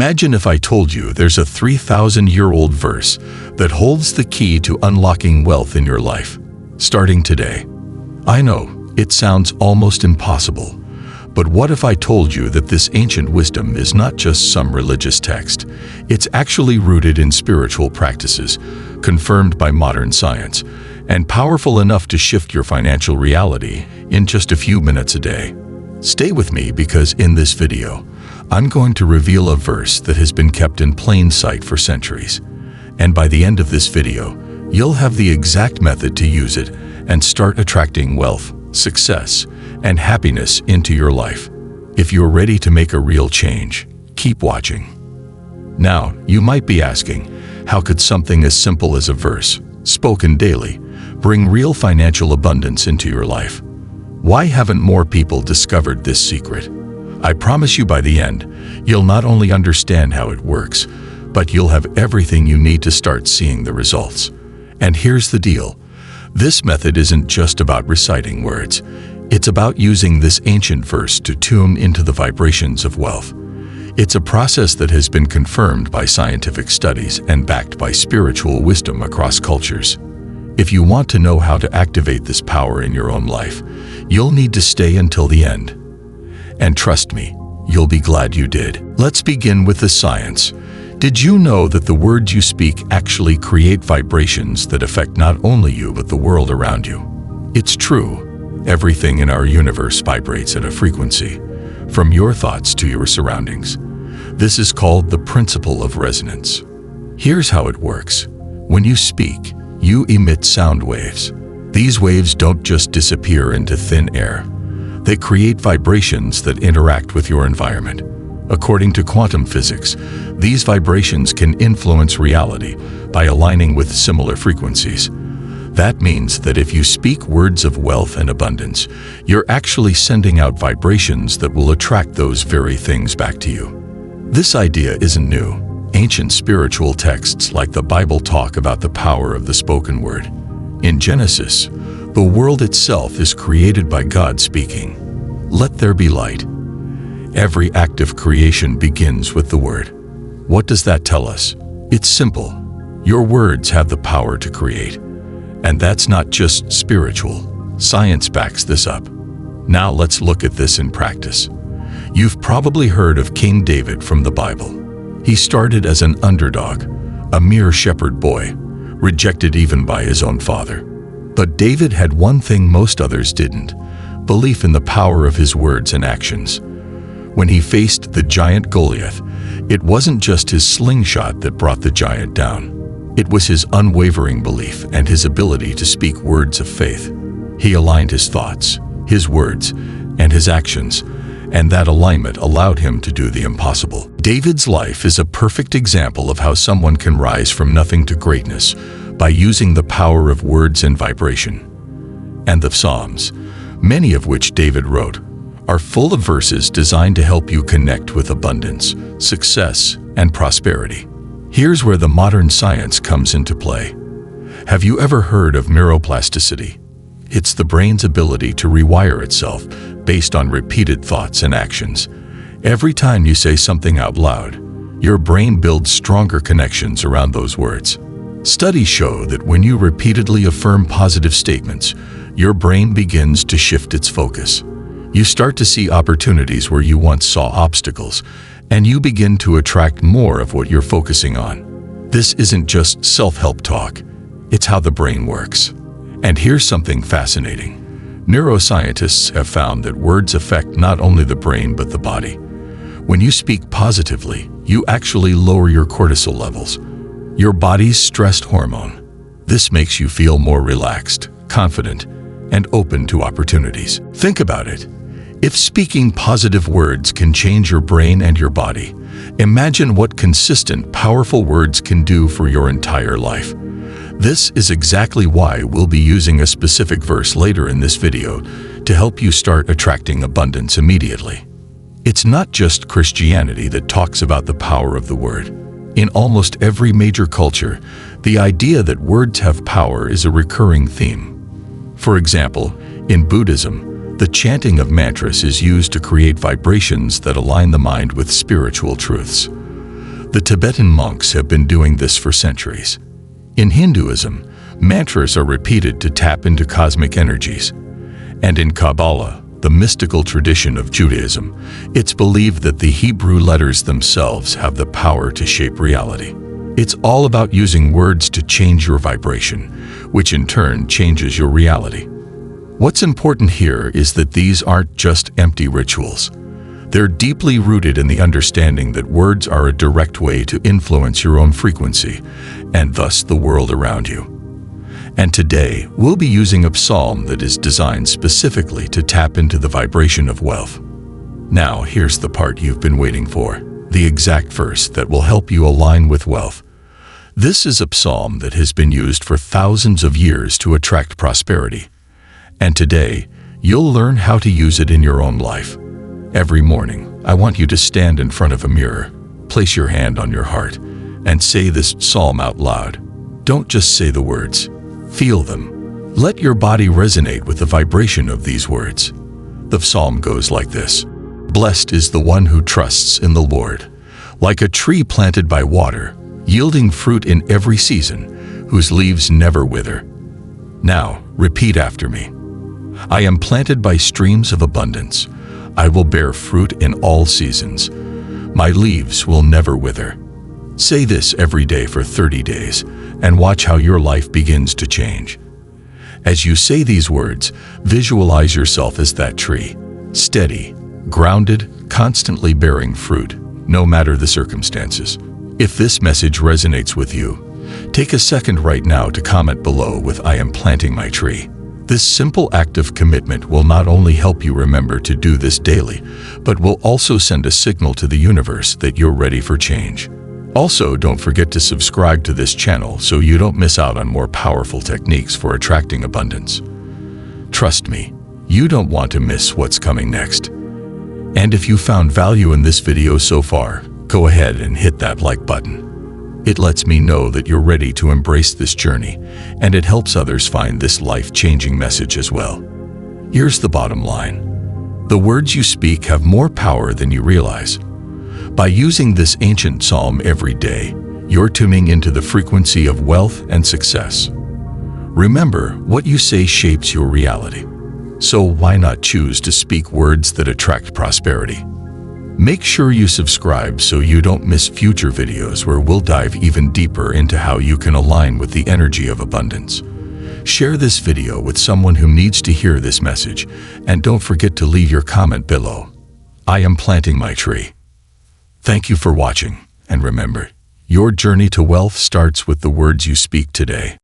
Imagine if I told you there's a 3,000-year-old verse that holds the key to unlocking wealth in your life, starting today. I know, it sounds almost impossible, but what if I told you that this ancient wisdom is not just some religious text? It's actually rooted in spiritual practices, confirmed by modern science, and powerful enough to shift your financial reality in just a few minutes a day. Stay with me because in this video, I'm going to reveal a verse that has been kept in plain sight for centuries. And by the end of this video, you'll have the exact method to use it and start attracting wealth, success, and happiness into your life. If you're ready to make a real change, keep watching. Now, you might be asking, how could something as simple as a verse, spoken daily, bring real financial abundance into your life? Why haven't more people discovered this secret? I promise you by the end, you'll not only understand how it works, but you'll have everything you need to start seeing the results. And here's the deal. This method isn't just about reciting words. It's about using this ancient verse to tune into the vibrations of wealth. It's a process that has been confirmed by scientific studies and backed by spiritual wisdom across cultures. If you want to know how to activate this power in your own life, you'll need to stay until the end. And trust me, you'll be glad you did. Let's begin with the science. Did you know that the words you speak actually create vibrations that affect not only you but the world around you? It's true. Everything in our universe vibrates at a frequency, from your thoughts to your surroundings. This is called the principle of resonance. Here's how it works. When you speak, you emit sound waves. These waves don't just disappear into thin air. They create vibrations that interact with your environment. According to quantum physics, these vibrations can influence reality by aligning with similar frequencies. That means that if you speak words of wealth and abundance, you're actually sending out vibrations that will attract those very things back to you. This idea isn't new. Ancient spiritual texts like the Bible talk about the power of the spoken word. In Genesis, the world itself is created by God speaking, "Let there be light." Every act of creation begins with the word. What does that tell us? It's simple. Your words have the power to create. And that's not just spiritual. Science backs this up. Now let's look at this in practice. You've probably heard of King David from the Bible. He started as an underdog, a mere shepherd boy, rejected even by his own father. But David had one thing most others didn't: belief in the power of his words and actions. When he faced the giant Goliath, it wasn't just his slingshot that brought the giant down. It was his unwavering belief and his ability to speak words of faith. He aligned his thoughts, his words, and his actions, and that alignment allowed him to do the impossible. David's life is a perfect example of how someone can rise from nothing to greatness by using the power of words and vibration. And the Psalms, many of which David wrote, are full of verses designed to help you connect with abundance, success, and prosperity. Here's where the modern science comes into play. Have you ever heard of neuroplasticity? It's the brain's ability to rewire itself based on repeated thoughts and actions. Every time you say something out loud, your brain builds stronger connections around those words. Studies show that when you repeatedly affirm positive statements, your brain begins to shift its focus. You start to see opportunities where you once saw obstacles, and you begin to attract more of what you're focusing on. This isn't just self-help talk. It's how the brain works. And here's something fascinating. Neuroscientists have found that words affect not only the brain but the body. When you speak positively, you actually lower your cortisol levels, your body's stress hormone. This makes you feel more relaxed, confident, and open to opportunities. Think about it. If speaking positive words can change your brain and your body, imagine what consistent, powerful words can do for your entire life. This is exactly why we'll be using a specific verse later in this video to help you start attracting abundance immediately. It's not just Christianity that talks about the power of the word. In almost every major culture, the idea that words have power is a recurring theme. For example, in Buddhism, the chanting of mantras is used to create vibrations that align the mind with spiritual truths. The Tibetan monks have been doing this for centuries. In Hinduism, mantras are repeated to tap into cosmic energies. And in Kabbalah, the mystical tradition of Judaism, it's believed that the Hebrew letters themselves have the power to shape reality. It's all about using words to change your vibration, which in turn changes your reality. What's important here is that these aren't just empty rituals. They're deeply rooted in the understanding that words are a direct way to influence your own frequency, and thus the world around you. And today, we'll be using a psalm that is designed specifically to tap into the vibration of wealth. Now, here's the part you've been waiting for, the exact verse that will help you align with wealth. This is a psalm that has been used for thousands of years to attract prosperity. And today, you'll learn how to use it in your own life. Every morning, I want you to stand in front of a mirror, place your hand on your heart, and say this psalm out loud. Don't just say the words. Feel them. Let your body resonate with the vibration of these words. The psalm goes like this. Blessed is the one who trusts in the Lord, like a tree planted by water, yielding fruit in every season, whose leaves never wither. Now, repeat after me. I am planted by streams of abundance. I will bear fruit in all seasons. My leaves will never wither. Say this every day for 30 days, and watch how your life begins to change. As you say these words, visualize yourself as that tree, steady, grounded, constantly bearing fruit, no matter the circumstances. If this message resonates with you, take a second right now to comment below with I am planting my tree. This simple act of commitment will not only help you remember to do this daily, but will also send a signal to the universe that you're ready for change. Also, don't forget to subscribe to this channel so you don't miss out on more powerful techniques for attracting abundance. Trust me, you don't want to miss what's coming next. And if you found value in this video so far, go ahead and hit that like button. It lets me know that you're ready to embrace this journey, and it helps others find this life-changing message as well. Here's the bottom line. The words you speak have more power than you realize. By using this ancient psalm every day, you're tuning into the frequency of wealth and success. Remember, what you say shapes your reality. So why not choose to speak words that attract prosperity? Make sure you subscribe so you don't miss future videos where we'll dive even deeper into how you can align with the energy of abundance. Share this video with someone who needs to hear this message, and don't forget to leave your comment below. I am planting my tree. Thank you for watching, and remember, your journey to wealth starts with the words you speak today.